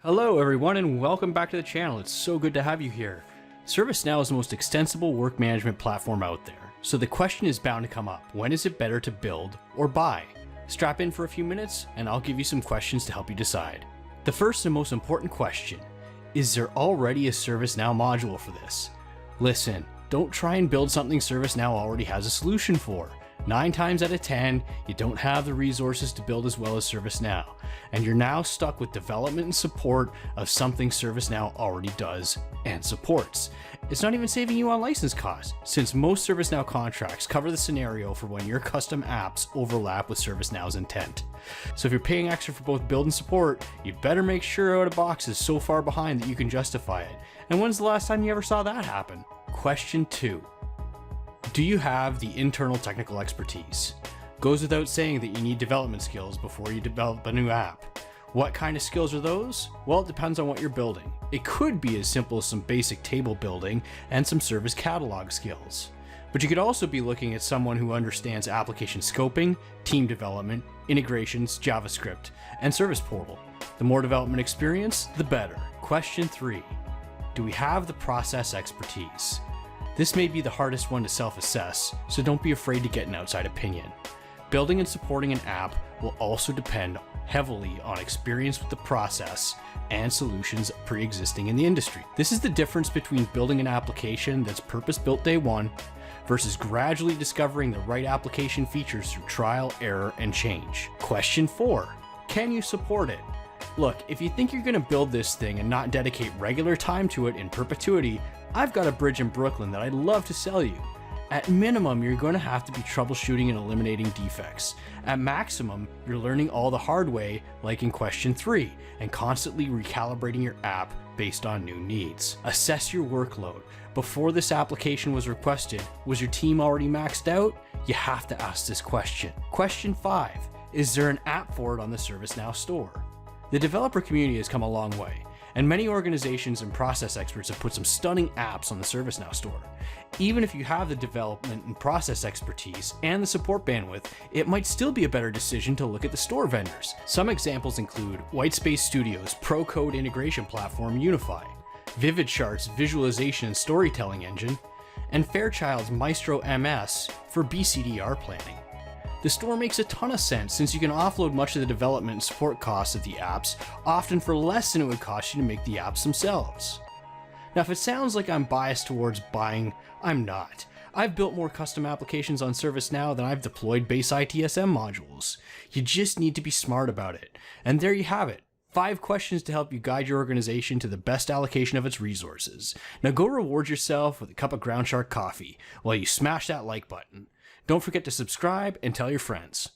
Hello everyone and welcome back to the channel. It's so good to have you here. ServiceNow is the most extensible work management platform out there, so the question is bound to come up: when is it better to build or buy? Strap in for a few minutes and I'll give you some questions to help you decide. The first and most important question: is there already a ServiceNow module for this? Listen, don't try and build something ServiceNow already has a solution for. 9 times out of 10, you don't have the resources to build as well as ServiceNow, and you're now stuck with development and support of something ServiceNow already does and supports. It's not even saving you on license costs, since most ServiceNow contracts cover the scenario for when your custom apps overlap with ServiceNow's intent. So if you're paying extra for both build and support, you'd better make sure out of box is so far behind that you can justify it. And when's the last time you ever saw that happen? Question 2. Do you have the internal technical expertise? Goes without saying that you need development skills before you develop a new app. What kind of skills are those? Well, it depends on what you're building. It could be as simple as some basic table building and some service catalog skills. But you could also be looking at someone who understands application scoping, team development, integrations, JavaScript, and service portal. The more development experience, the better. Question 3. Do we have the process expertise? This may be the hardest one to self-assess, so don't be afraid to get an outside opinion. Building and supporting an app will also depend heavily on experience with the process and solutions pre-existing in the industry. This is the difference between building an application that's purpose-built day one versus gradually discovering the right application features through trial, error, and change. Question 4. Can you support it? Look, if you think you're going to build this thing and not dedicate regular time to it in perpetuity, I've got a bridge in Brooklyn that I'd love to sell you. At minimum, you're going to have to be troubleshooting and eliminating defects. At maximum, you're learning all the hard way, like in question 3, and constantly recalibrating your app based on new needs. Assess your workload. Before this application was requested, was your team already maxed out? You have to ask this question. Question 5. Is there an app for it on the ServiceNow store? The developer community has come a long way, and many organizations and process experts have put some stunning apps on the ServiceNow store. Even if you have the development and process expertise and the support bandwidth, it might still be a better decision to look at the store vendors. Some examples include Whitespace Studio's Pro Code integration platform Unify, VividChart's visualization and storytelling engine, and Fairchild's Maestro MS for BCDR planning. The store makes a ton of sense since you can offload much of the development and support costs of the apps, often for less than it would cost you to make the apps themselves. Now, if it sounds like I'm biased towards buying, I'm not. I've built more custom applications on ServiceNow than I've deployed base ITSM modules. You just need to be smart about it. And there you have it. 5 questions to help you guide your organization to the best allocation of its resources. Now go reward yourself with a cup of Ground Shark coffee while you smash that like button. Don't forget to subscribe and tell your friends.